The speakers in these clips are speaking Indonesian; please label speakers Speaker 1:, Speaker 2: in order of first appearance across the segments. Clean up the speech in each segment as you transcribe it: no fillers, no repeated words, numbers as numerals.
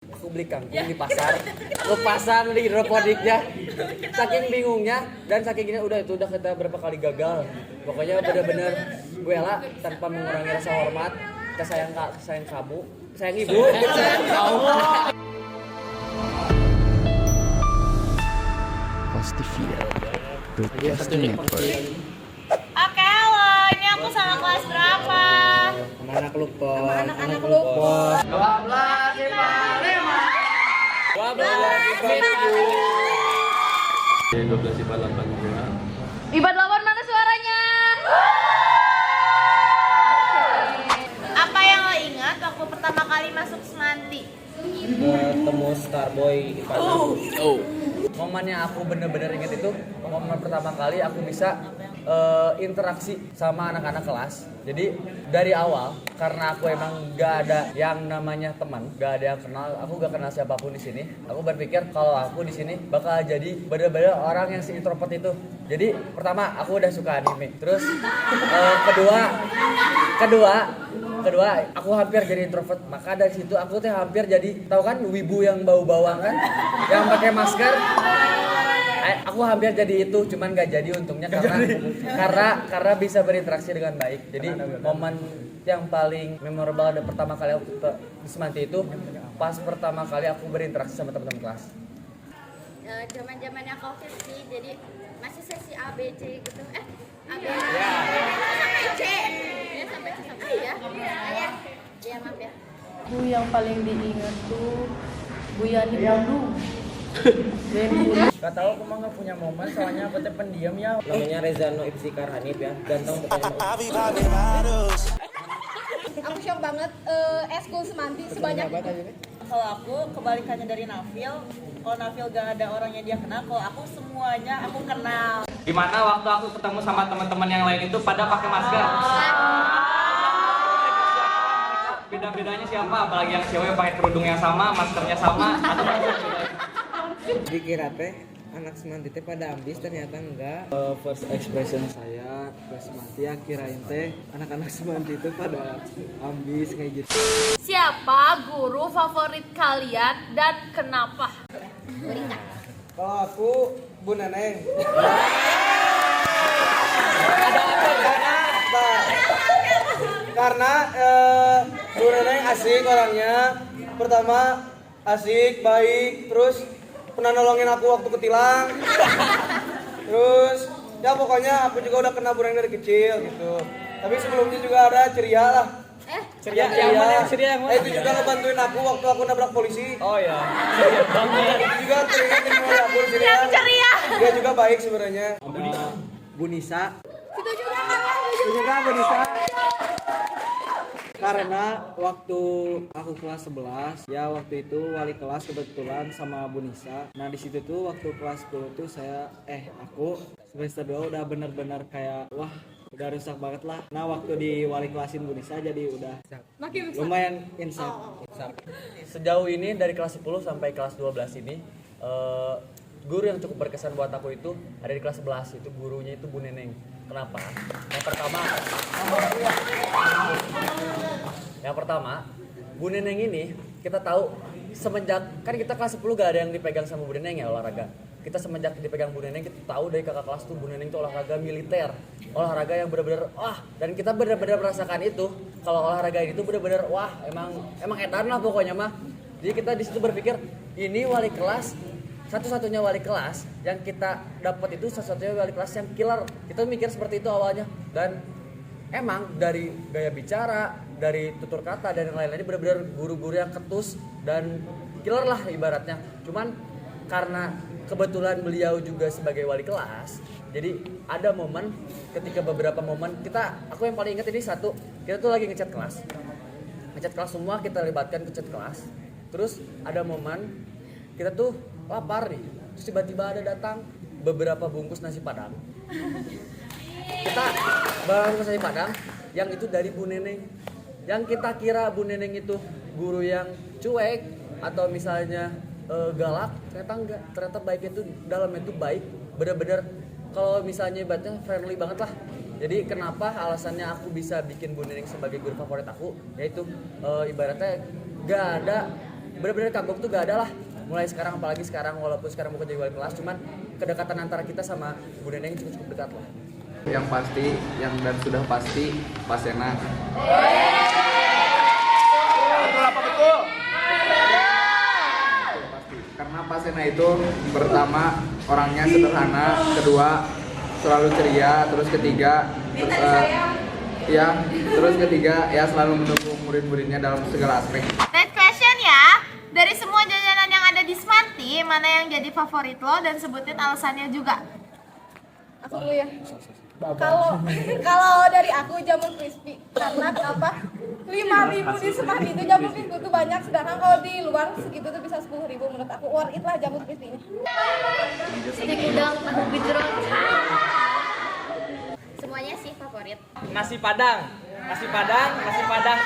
Speaker 1: Aku beli kangkung di pasar, aku pasang di hidroponiknya, saking bingungnya dan saking ini udah kita berapa kali gagal. Pokoknya bener-bener gue lah tanpa mengurangi rasa hormat, kita sayang kamu, sayang ibu, sayang kamu.
Speaker 2: Postivia Broadcast Network.
Speaker 3: Oke, halo. Ini aku sama kelas berapa?
Speaker 1: Sama anak lupa.
Speaker 3: Sama anak-anak lupa.
Speaker 4: 12 IPA 8
Speaker 3: IPA 8 mana suaranya? Apa yang lo ingat waktu pertama kali masuk Semanti?
Speaker 1: Ketemu Starboy di pasar. Momennya aku bener-bener inget itu momen pertama kali aku bisa interaksi sama anak-anak kelas. Jadi dari awal karena aku emang gak ada yang namanya teman, gak ada yang kenal, aku gak kenal siapapun di sini. Aku berpikir kalau aku di sini bakal jadi bener-bener orang yang si introvert itu. Jadi pertama aku udah suka anime. Terus kedua aku hampir jadi introvert. Maka dari situ aku tuh hampir jadi, tahu kan wibu yang bau bawang kan, yang pakai masker. Aku hampir jadi itu, cuman gak jadi untungnya karena bisa berinteraksi dengan baik. Jadi momen yang paling memorable ada pertama kali aku di Semanti itu pas pertama kali aku berinteraksi sama teman-teman kelas.
Speaker 5: Zaman-zamannya COVID sih, jadi masih sesi A B C gitu. A B sampai C. Ya sampai ya. Ya maaf ya.
Speaker 6: Aku yang paling diingat tuh Bu Yani Bandung.
Speaker 1: Gak tau, aku mah gak punya momen, soalnya aku teh pendiam ya. Namanya Rezano Ibsikar Hanif ya, ganteng pokoknya.
Speaker 5: Aku shock banget eskul Semanti sebanyak itu.
Speaker 7: Kalau aku kebalikannya dari Nafil, kalau Nafil gak ada orang yang dia kenal, kalau aku semuanya aku kenal.
Speaker 8: Gimana waktu aku ketemu sama teman-teman yang lain itu pada pakai masker? Beda-bedanya siapa? Apalagi yang cewek pakai kerudung yang sama, maskernya sama, atau
Speaker 1: Dikira teh anak Semanti teh pada ambis, ternyata enggak. First expression saya ke Semanti ya kirain teh anak-anak Semanti itu pada ambis kayak gitu.
Speaker 3: Siapa guru favorit kalian dan kenapa?
Speaker 1: Kalau aku Bu Neneng. Karena Bu Neneng asik orangnya. Pertama asik, baik, terus pernah nolongin aku waktu ketilang. Terus ya pokoknya aku juga udah kenal Bu Neneng dari kecil gitu. Tapi sebelumnya juga ada ceria lah. Ceria yang mana? Itu juga ngebantuin aku waktu aku nabrak polisi. Oh iya. Itu juga teringatin sama aku ceria. Dia juga baik sebenarnya. Bu Nisa.
Speaker 5: Itu juga
Speaker 1: Bu Nisa. Karena waktu aku kelas 11, ya waktu itu wali kelas kebetulan sama Bu Nisa. Nah di situ tuh waktu kelas 10 tuh aku semester 2 udah bener-bener kayak wah udah rusak banget lah. Nah waktu di wali kelasin Bu Nisa jadi udah lumayan insaf. Sejauh ini dari kelas 10 sampai kelas 12 ini guru yang cukup berkesan buat aku itu ada di kelas 11, itu gurunya itu Bu Neneng. Kenapa? Yang pertama, Bu Neneng ini kita tahu semenjak kan kita kelas 10 gak ada yang dipegang sama Bu Neneng ya olahraga. Kita semenjak dipegang Bu Neneng kita tahu dari kakak kelas tuh Bu Neneng tuh olahraga militer. Olahraga yang benar-benar wah, dan kita benar-benar merasakan itu. Kalau olahraga ini tuh benar-benar wah, emang edan lah pokoknya mah. Jadi kita di situ berpikir ini wali kelas satu-satunya wali kelas yang kita dapat itu satu-satunya wali kelas yang killer. Kita mikir seperti itu awalnya, dan emang dari gaya bicara, dari tutur kata dan lain-lainnya benar-benar guru-guru yang ketus dan killer lah ibaratnya. Cuman karena kebetulan beliau juga sebagai wali kelas, jadi ada momen ketika beberapa momen aku yang paling ingat ini satu, kita tuh lagi ngecat kelas semua, kita libatkan ke chat kelas. Terus ada momen kita tuh lapar nih, terus tiba-tiba ada datang beberapa bungkus nasi padang. Kita bungkus nasi padang yang itu dari Bu Neneng. Yang kita kira Bu Neneng itu guru yang cuek atau misalnya galak, ternyata enggak. Ternyata baik itu dalamnya itu baik, bener-bener kalau misalnya ibaratnya friendly banget lah. Jadi kenapa alasannya aku bisa bikin Bu Neneng sebagai guru favorit aku, yaitu ibaratnya gak ada bener-bener kagok tuh gak ada lah. Mulai sekarang, apalagi sekarang, walaupun sekarang bukan jadi wali kelas, cuman kedekatan antara kita sama Bu Neneng cukup dekat lah.
Speaker 8: Yang pasti, yang dan sudah pasti, Pak Sena. Karena Pak Sena itu pertama orangnya sederhana, kedua selalu ceria, terus ketiga terus ketiga selalu mendukung murid-muridnya dalam segala aspek.
Speaker 3: Next question ya. Dari semua jajanan yang ada di Smarty, mana yang jadi favorit lo dan sebutin alasannya juga.
Speaker 6: Aku dulu ya. Kalau dari aku jamur crispy. Karena kenapa? 5.000 di Smarty itu jamur crispy itu banyak, sedangkan kalau di luar segitu tuh bisa 10.000. Menurut aku worth it lah jamur crispy-nya.
Speaker 5: Stik udang tahu gejrot. Semuanya sih favorit.
Speaker 8: Nasi Padang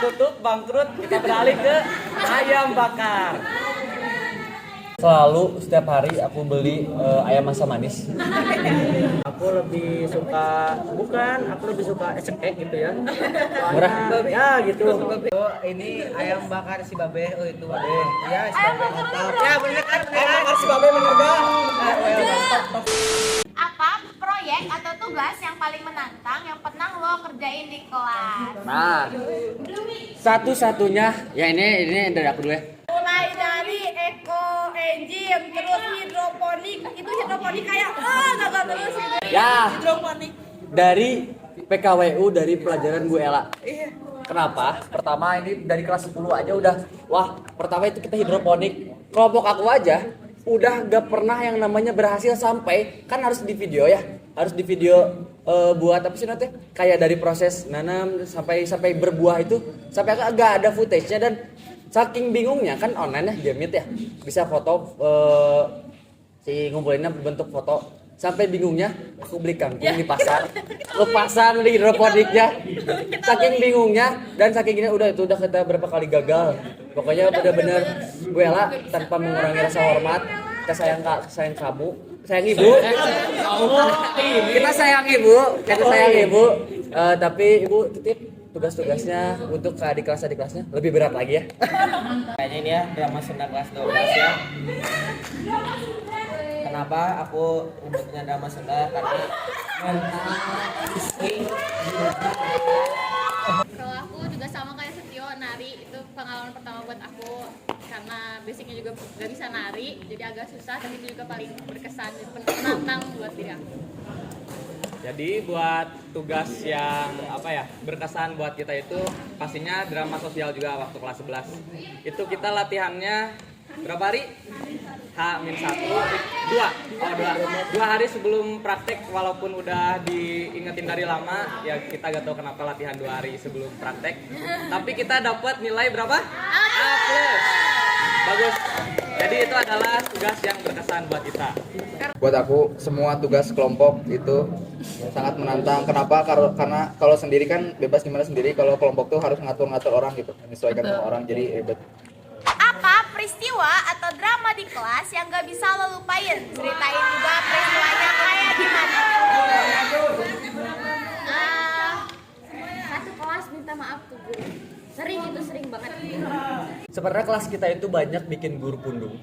Speaker 8: tutup bangkrut, kita beralih ke ayam bakar.
Speaker 1: Selalu setiap hari aku beli ayam asam manis.
Speaker 7: Aku lebih suka esek gitu ya.
Speaker 1: Murah.
Speaker 7: Ya gitu. Ini ayam bakar si Babe. Oh itu Babe. Ya si
Speaker 3: Ayam
Speaker 7: Babe
Speaker 3: bakar
Speaker 7: mantap.
Speaker 3: beneran.
Speaker 7: Ya bener kan? Ayam bakar si Babe bener kan?
Speaker 3: Apa proyek atau tugas yang paling menantang yang pernah lo kerjain di kelas?
Speaker 1: Nah, satu-satunya ya ini dari aku dulu ya.
Speaker 6: Mulai dari eco engine, terus hidroponik. Itu hidroponik kayak gagal terus gitu.
Speaker 1: Ya,
Speaker 7: Hidroponik.
Speaker 1: dari PKWU dari pelajaran Bu Ella. Kenapa? Pertama ini dari kelas 10 aja udah, wah pertama itu kita hidroponik. Kelompok aku aja udah gak pernah yang namanya berhasil sampai, kan harus di video ya, harus di video buat apa sih nanti? Kayak dari proses nanam sampai berbuah itu, sampai gak ada footage-nya dan saking bingungnya kan online ya, dia meet ya, bisa foto si ngumpulinnya bentuk foto. Sampai bingungnya aku beli kangkung di pasar, lu pasang di hidroponiknya. Saking bingungnya dan saking gini udah kita berapa kali gagal. Pokoknya bener-bener Bu Ella tanpa mengurangi rasa hormat, kita sayang kamu, sayang ibu. Kita sayang ibu, tapi ibu titip tugas-tugasnya untuk ke adik kelasnya lebih berat lagi ya.
Speaker 7: Kayaknya ini ya drama Sunda kelas 12 ya. Kenapa aku nyebutnya drama Sunda? Karena
Speaker 5: Kalau aku juga sama kayak Setio, nari itu pengalaman pertama buat aku karena basicnya juga gak bisa nari, jadi agak susah, tapi itu juga paling berkesan dan menantang buat diri aku.
Speaker 8: Jadi buat tugas yang berkesan buat kita itu pastinya drama sosial juga waktu kelas 11. Itu kita latihannya berapa hari? H-1, 2 hari sebelum praktek, walaupun udah diingetin dari lama ya kita gak tahu kenapa latihan 2 hari sebelum praktek, tapi kita dapat nilai berapa? A+. Bagus. Jadi itu adalah tugas yang berkesan buat kita.
Speaker 9: Buat aku semua tugas kelompok itu sangat menantang. Kenapa? Karena kalau sendiri kan bebas gimana sendiri, kalau kelompok tuh harus ngatur-ngatur orang gitu, menyesuaikan sama orang, jadi ribet.
Speaker 3: Apa peristiwa atau drama di kelas yang gak bisa lo lupain? Ceritain juga peristiwanya kayak gimana.
Speaker 5: Satu kelas minta maaf tuh guru. Sering banget.
Speaker 1: Sebenarnya kelas kita itu banyak bikin guru pundung.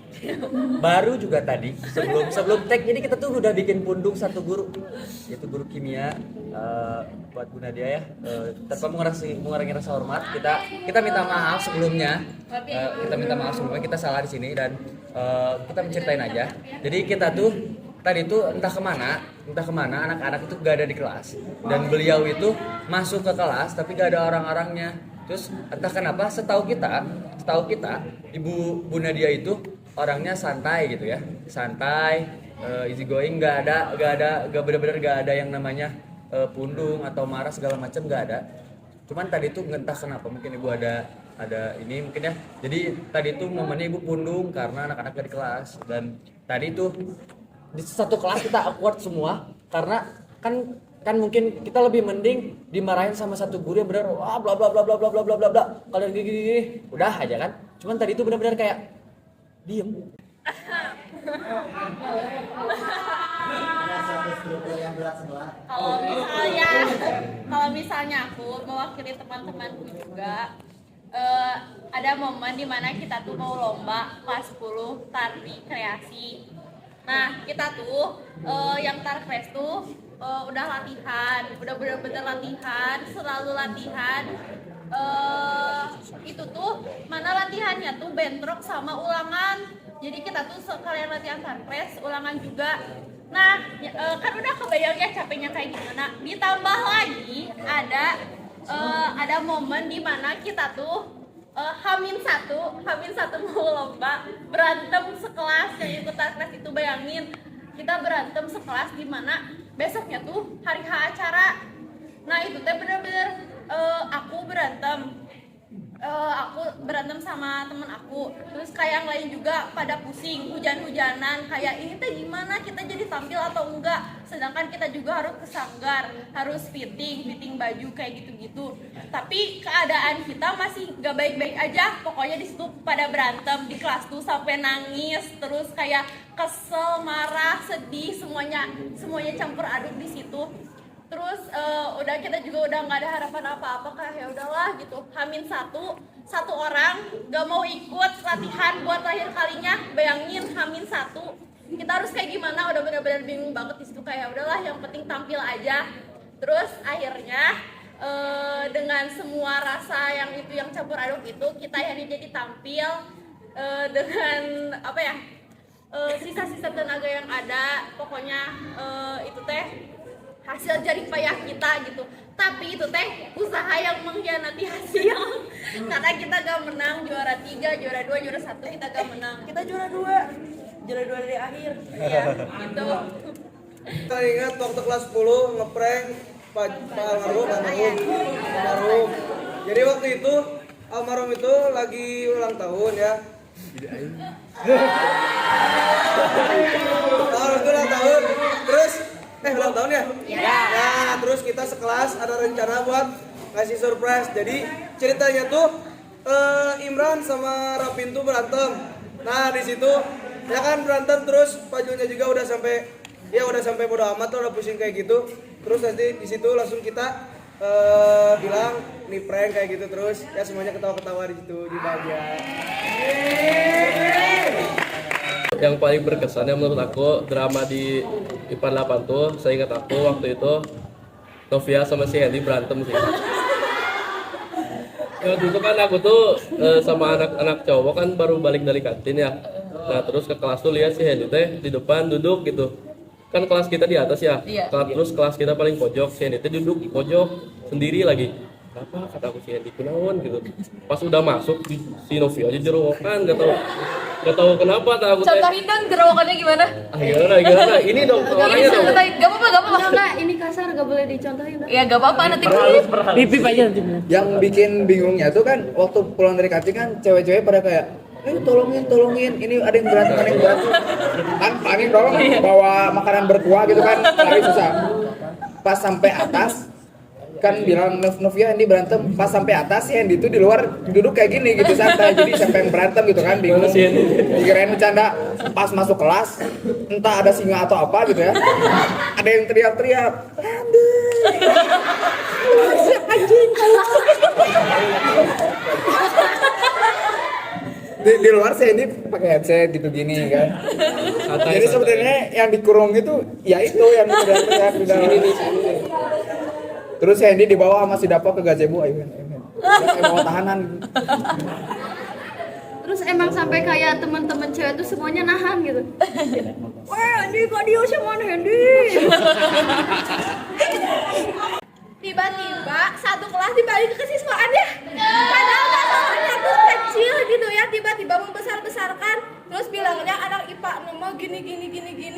Speaker 1: Baru juga tadi sebelum tag ini kita tuh udah bikin pundung satu guru, yaitu guru kimia buat Bu Nadia ya. Tanpa mengurangi rasa hormat, kita minta maaf sebelumnya. Kita salah di sini dan kita menceritain aja. Jadi kita tuh tadi tuh entah kemana anak-anak itu gak ada di kelas dan beliau itu masuk ke kelas tapi gak ada orang-orangnya. Terus entah kenapa setahu kita Ibu Bu Nadia itu orangnya santai gitu ya, santai, easy going, gak benar-benar gak ada yang namanya pundung atau marah segala macam, gak ada. Cuman tadi tuh entah kenapa mungkin ibu ada ini mungkin ya. Jadi tadi tuh momennya ibu pundung karena anak-anak di kelas dan tadi tuh di satu kelas kita awkward semua karena kan mungkin kita lebih mending dimarahin sama satu guru yang benar wah bla bla bla bla bla bla bla bla bla kalau gini udah aja kan. Cuman tadi itu benar-benar kayak diem.
Speaker 5: Kalau misalnya aku mewakili teman-temanku juga, ada momen dimana kita tuh mau lomba kelas 10 tari kreasi. Nah kita tuh yang tari kreasi tuh udah latihan, udah bener-bener latihan, selalu latihan. Itu tuh mana latihannya tuh bentrok sama ulangan. Jadi kita tuh sekalian latihan tari kreasi, ulangan juga. Nah, kan udah kebayang ya capeknya kayak gimana. Ditambah lagi ada momen di mana kita tuh Hamin satu mau lomba berantem sekelas yang ikut kelas itu. Bayangin kita berantem sekelas di mana besoknya tuh hari H acara. Nah itu teh bener-bener aku berantem sama temen aku, terus kayak yang lain juga pada pusing, hujan-hujanan, kayak ini teh gimana kita jadi tampil atau enggak, sedangkan kita juga harus ke sanggar, harus fitting baju kayak gitu-gitu. Tapi keadaan kita masih gak baik-baik aja, pokoknya di situ pada berantem di kelas tuh sampai nangis, terus kayak kesel, marah, sedih, semuanya campur aduk di situ. Terus udah kita juga udah nggak ada harapan apa-apa, kayak ya udahlah gitu. Hamin satu orang nggak mau ikut latihan buat terakhir kalinya. Bayangin Hamin 1 kita harus kayak gimana, udah benar-benar bingung banget di situ, kayak udahlah yang penting tampil aja. Terus akhirnya dengan semua rasa yang campur aduk itu, kita akhirnya jadi tampil dengan apa ya, sisa-sisa tenaga yang ada. Pokoknya itu teh hasil jerih payah kita gitu. Tapi itu teh usaha yang mengkhianati hasil. Karena kita gak menang juara 3, juara 2, juara 1 kita gak menang.
Speaker 7: Kita juara 2 dari akhir.
Speaker 5: Iya, gitu.
Speaker 10: Kita ingat waktu kelas 10 ngeprank Pak almarhum. Jadi waktu itu almarhum itu lagi ulang tahun ya. Ulang tahun. Terus ulang tahun ya? Iya. Nah, terus kita sekelas ada rencana buat ngasih surprise. Jadi ceritanya tuh Imran sama Rapin tuh berantem. Nah, di situ ya kan berantem, terus Pajunya juga udah sampai bodo amat tuh, udah pusing kayak gitu. Terus nanti di situ langsung kita bilang nih prank kayak gitu, terus ya semuanya ketawa-ketawa di situ di bagian.
Speaker 4: Yang paling berkesan menurut aku drama di IPA 8 tuh, saya ingat aku waktu itu Novia sama si Hendy berantem sih. Ya waktu itu kan aku tuh sama anak-anak cowok kan baru balik dari kantin ya. Nah terus ke kelas tuh lihat si Hendy teh di depan duduk gitu. Kan kelas kita di atas ya. Terus kelas kita paling pojok, si Hendy teh duduk di pojok sendiri lagi. Kenapa kata aku si Hendy kunaon gitu. Pas udah masuk si Novia aja jerowokan, gak tahu kenapa tak aku.
Speaker 6: Contohin dong jerowokannya gimana?
Speaker 4: Gimana? Ini dong orangnya dong.
Speaker 6: Gak apa-apa.
Speaker 5: Enggak, ini kasar, gak boleh dicontohin.
Speaker 6: Ya gak apa-apa, nanti
Speaker 9: Pipip aja nanti. Yang bikin bingungnya tuh kan waktu pulang dari kantin kan cewek-cewek pada kayak tolongin, ini ada yang berantem kan panik dong, bawa makanan berkuah gitu kan, tapi susah. Pas sampai atas kan bilang Novia Hendy berantem, pas sampai atas si Hendy tuh di luar duduk kayak gini gitu santai, jadi siapa yang berantem gitu kan, bingung, dikirain bercanda. Pas masuk kelas entah ada singa atau apa gitu ya, ada yang teriak-teriak Hendy siap anjing di luar si Hendy pakai headset gitu gini kan. Jadi sebenarnya yang dikurung itu ya itu yang teriak-teriak di dalam. Terus si Hendy dibawa sama si Dapo ke gazebo, ayo bawa tahanan.
Speaker 5: Terus emang sampai kayak teman-teman cewek tuh semuanya nahan gitu. Wah, Hendy kok dia sama Hendy.
Speaker 3: Tiba-tiba satu kelas dibalik ke siswaannya, padahal masalahnya tuh kecil gitu ya, tiba-tiba membesar-besarkan, terus bilangnya anak IPA nomor gini,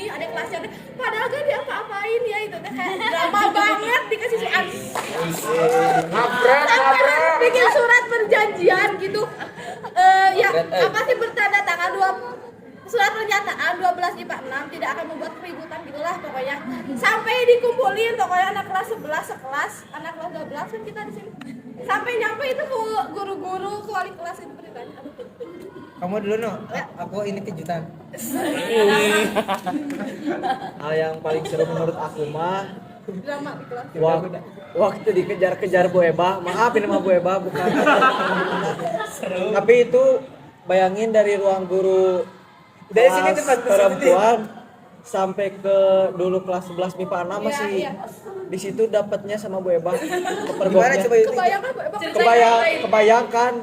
Speaker 3: adik kelasnya, padahal gak diapa-apain ya, itu teh kayak drama banget dikasih siswaan. Sampai harus bikin surat perjanjian gitu, ya apa sih bertanda tangan surat pernyataan 12 IPA 6 tidak akan membuat keributan gitulah pokoknya. Sampai dikumpulin pokoknya anak kelas 11 sekelas, anak kelas 12 kan kita di sini. Sampai nyampe itu ke guru-guru ke wali kelas itu beritanya.
Speaker 10: Kamu dulu no, aku ini kejutan. Hal yang paling seru menurut aku mah
Speaker 3: drama di kelas.
Speaker 11: Waktu dikejar-kejar Bu Eba, maaf ini mah Bu Eba bukan. Tapi itu bayangin dari ruang guru
Speaker 10: Dari sini
Speaker 11: kelas
Speaker 10: tempat
Speaker 11: perempuan sampai ke dulu kelas 11 MIPA 6 masih
Speaker 3: Iya.
Speaker 11: di situ dapatnya sama Bu Eba.
Speaker 10: Gimana
Speaker 11: Kepergoknya.
Speaker 10: coba itu?
Speaker 3: Kebayangkan Bu Eba
Speaker 11: Kebayangkan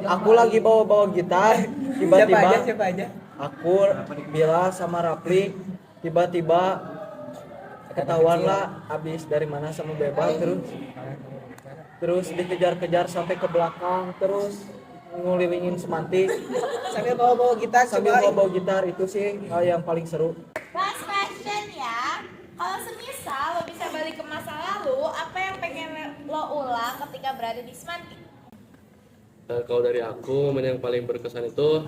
Speaker 11: aku lagi bawa gitar, tiba-tiba
Speaker 10: Siapa aja?
Speaker 11: aku Bila sama Rapli tiba-tiba ketahuan lah abis dari mana sama Beba terus dikejar-kejar sampai ke belakang terus ngulilingin semantik
Speaker 10: Sambil bawa-bawa gitar
Speaker 11: sambil
Speaker 10: coba.
Speaker 11: bawa gitar itu sih hal yang paling seru.
Speaker 5: Last question ya. Kalau semisal lo bisa balik ke masa lalu, apa yang pengen lo ulang ketika berada di Semanti?
Speaker 4: Kalau dari aku, momen yang paling berkesan itu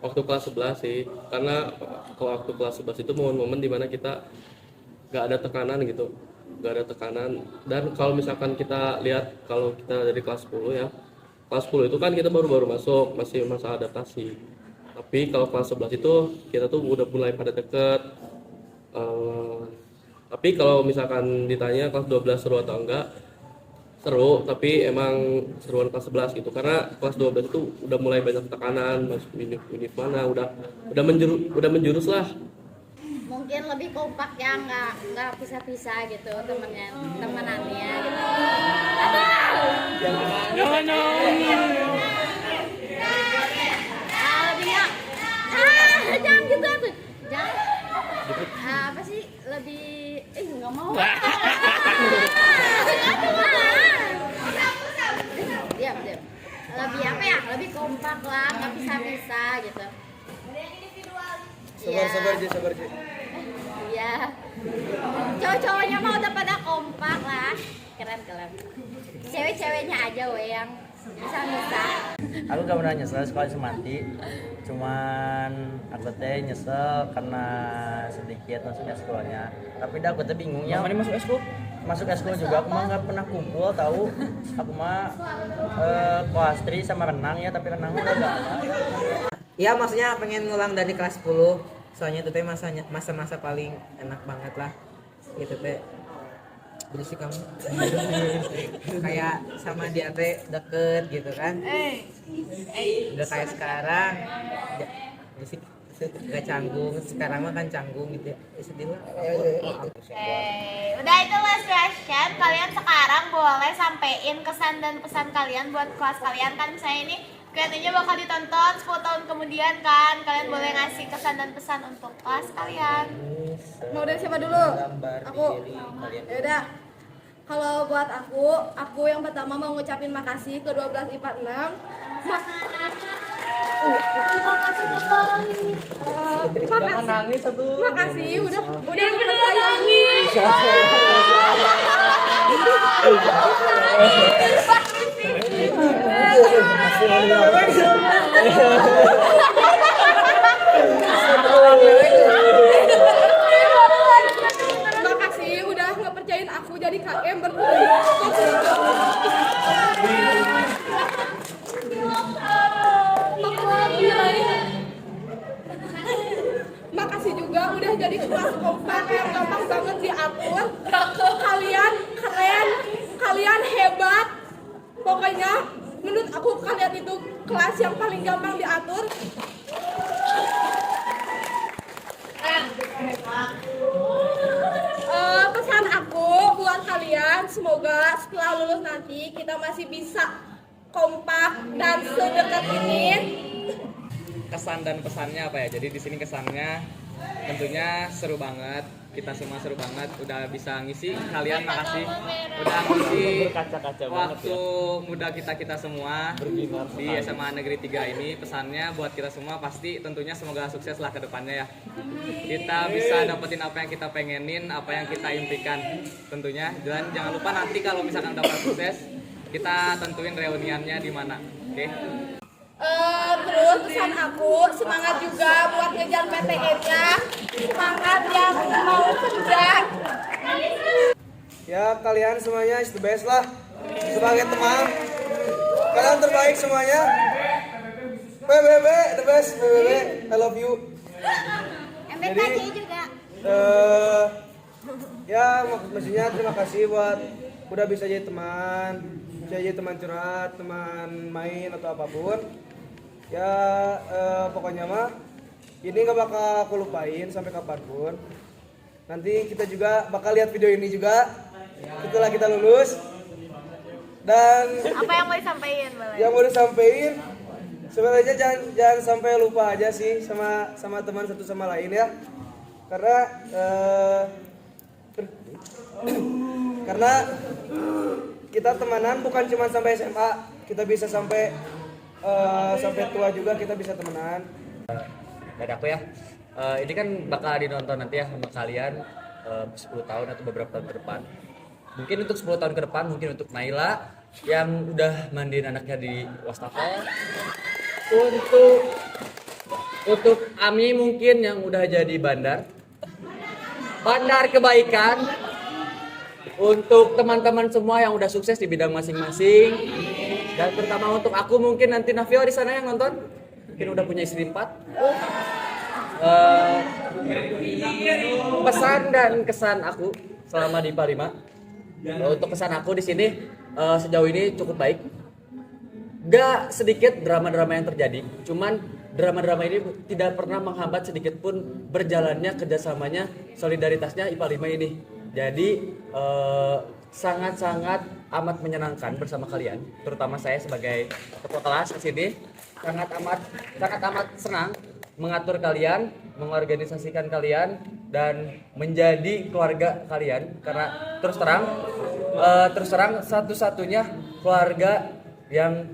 Speaker 4: waktu kelas 11 sih. Karena kalau waktu kelas 11 itu momen-momen dimana kita gak ada tekanan gitu. Gak ada tekanan. Dan kalau misalkan kita lihat, kalau kita dari kelas 10 ya, kelas 10 itu kan kita baru-baru masuk, masih masa adaptasi. Tapi kalau kelas 11 itu kita tuh udah mulai pada deket. Tapi kalau misalkan ditanya kelas 12 seru atau enggak, seru, tapi emang seruan kelas 11 gitu. Karena kelas 12 itu udah mulai banyak tekanan, masuk univ mana, udah menjurus lah.
Speaker 6: Mungkin lebih kompak ya, nggak pisah-pisah gitu temenannya gitu. Lebihnya jangan gitu tuh, jangan apa sih lebih nggak mau. Diam. Lebih apa ya? Lebih kompak lah, nggak pisah-pisah gitu.
Speaker 10: Sabar Ji.
Speaker 6: Iya. Cowok-cowoknya mah udah pada kompak lah. Keren. Cewek-ceweknya aja we yang bisa.
Speaker 11: Aku gak pernah nyesel sekolah di Semanti, cuman aku teh nyesel karena sedikit masuknya sekolahnya. Tapi dah aku teh bingungnya. Mana masuk eskul? Masuk eskul juga, aku mah nggak pernah kumpul tahu. Aku mah koastri sama renang ya, tapi renang udah gak ada.
Speaker 12: Ya maksudnya pengen ngulang dari kelas 10. Soalnya itu teh masa-masa paling enak banget lah. Gitu teh. Berisik kamu. Kayak sama dia teh deket gitu kan. Udah kayak sekarang. Berisik. Gak canggung. Sekarang mah kan canggung gitu ya. Sedih lah.
Speaker 5: Udah itu last question. Kalian sekarang boleh sampein kesan dan pesan kalian buat kelas kalian kan misalnya ini kayaknya bakal ditonton 10 tahun kemudian kan. Kalian boleh ngasih kesan dan pesan untuk kelas kalian.
Speaker 3: Mau dari siapa dulu? Aku. Yaudah. Kalau buat aku yang pertama mau ngucapin makasih ke 12 IPA 6.
Speaker 11: Jangan nangis satu.
Speaker 3: Makasih udah mempersayangi. Makasih udah ngepercayain aku jadi KM berkuliah. Makasih juga udah jadi kelas kompak yang gampang banget diatur. Kalian keren, kalian hebat. Pokoknya menurut aku kalian itu kelas yang paling gampang diatur. Pesan aku buat kalian, semoga setelah lulus nanti kita masih bisa kompak dan sedekat ini.
Speaker 8: Kesan dan pesannya apa ya? Jadi di sini kesannya tentunya seru banget. Kita semua seru banget udah bisa ngisi. Kalian makasih udah ngisi waktu muda kita semua di SMA Negeri 3 ini. Pesannya buat kita semua pasti tentunya semoga sukses lah ke depannya ya. Kita bisa dapetin apa yang kita pengenin, apa yang kita impikan tentunya. Dan jangan lupa nanti kalau misalkan dapat sukses, kita tentuin reuniannya di mana. Oke?
Speaker 3: Terus pesan aku semangat juga buat ngejar PTN-nya, semangat yang mau kerja.
Speaker 10: Ya kalian semuanya is the best lah. Sebagai teman, kalian terbaik semuanya. PBB the best, PBB I love you.
Speaker 6: MBKJ juga.
Speaker 10: Ya maksudnya terima kasih buat udah bisa jadi teman curhat, teman main atau apapun. Ya pokoknya mah ini nggak bakal aku lupain sampai kapanpun. Nanti kita juga bakal lihat video ini juga setelah kita lulus. Dan
Speaker 6: Apa yang mau disampaikan, Bang?
Speaker 10: yang mau disampaikan sebenarnya jangan sampai lupa aja sih sama teman satu sama lain ya. Karena kita temanan bukan cuma sampai SMA, kita bisa sampai tua juga kita bisa temenan.
Speaker 1: Dari aku ya, ini kan bakal dinonton nanti ya sama kalian 10 tahun atau beberapa tahun ke depan. Mungkin untuk 10 tahun ke depan, mungkin untuk Naila yang udah mandiin anaknya di wastafel. Untuk Ami mungkin yang udah jadi bandar kebaikan. Untuk teman-teman semua yang udah sukses di bidang masing-masing. Dan terutama untuk aku mungkin nanti Nafio di sana yang nonton, mungkin udah punya istri 4. Pesan dan kesan aku selama di IPA 5. Untuk kesan aku di sini sejauh ini cukup baik. Gak sedikit drama-drama yang terjadi, cuman drama-drama ini tidak pernah menghambat sedikit pun berjalannya kerjasamanya, solidaritasnya IPA 5 ini. Jadi sangat-sangat amat menyenangkan bersama kalian, terutama saya sebagai ketua kelas di sini sangat amat senang mengatur kalian, mengorganisasikan kalian dan menjadi keluarga kalian, karena terus terang satu-satunya keluarga yang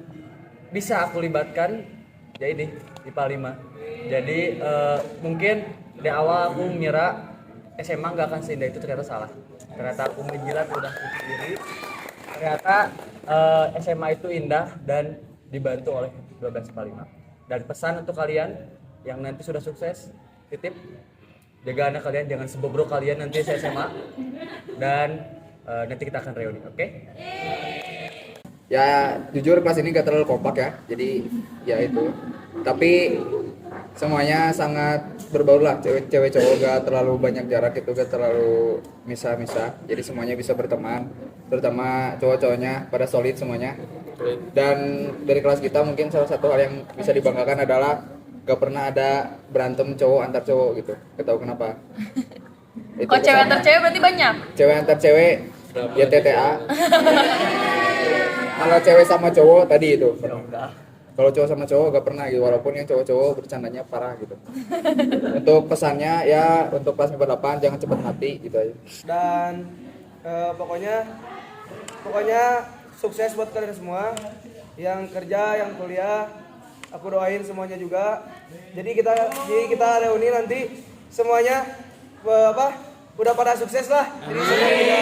Speaker 1: bisa aku libatkan ya ini IPA 5. Jadi mungkin di awal aku mengira SMA nggak akan seindah itu, ternyata salah. Ternyata aku menjilat udah sendiri. Ternyata SMA itu indah dan dibantu oleh 12 IPA 5. Dan pesan untuk kalian yang nanti sudah sukses, titip jaga anak kalian, jangan sebobrok kalian nanti SMA. Dan nanti kita akan reuni, oke?
Speaker 9: Ya jujur kelas ini gak terlalu kompak ya, jadi ya itu. Tapi semuanya sangat berbaur lah, cewek cowok gak terlalu banyak jarak itu, gak terlalu misah-misah. Jadi semuanya bisa berteman, terutama cowok-cowoknya pada solid semuanya. Dan dari kelas kita mungkin salah satu hal yang bisa dibanggakan adalah gak pernah ada berantem cowok antar cowok gitu. Gak tahu kenapa.
Speaker 5: Kok cewek antar cewek berarti banyak?
Speaker 9: Cewek antar cewek ya TTA. Malah cewek sama cowok tadi itu pernah. Kalau cowok sama cowok gak pernah gitu, walaupun yang cowok-cowok bercandanya parah gitu. Untuk pesannya ya untuk kelas 8 jangan cepat mati gitu aja.
Speaker 10: Dan pokoknya sukses buat kalian semua yang kerja, yang kuliah. Aku doain semuanya juga. Jadi kita reuni nanti semuanya udah pada sukses lah. Jadi semuanya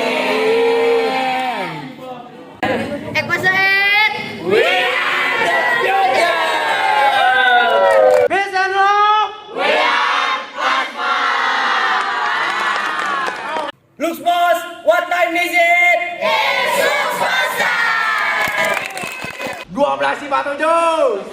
Speaker 1: Lux Boss, what time is it?
Speaker 10: It's 12:47.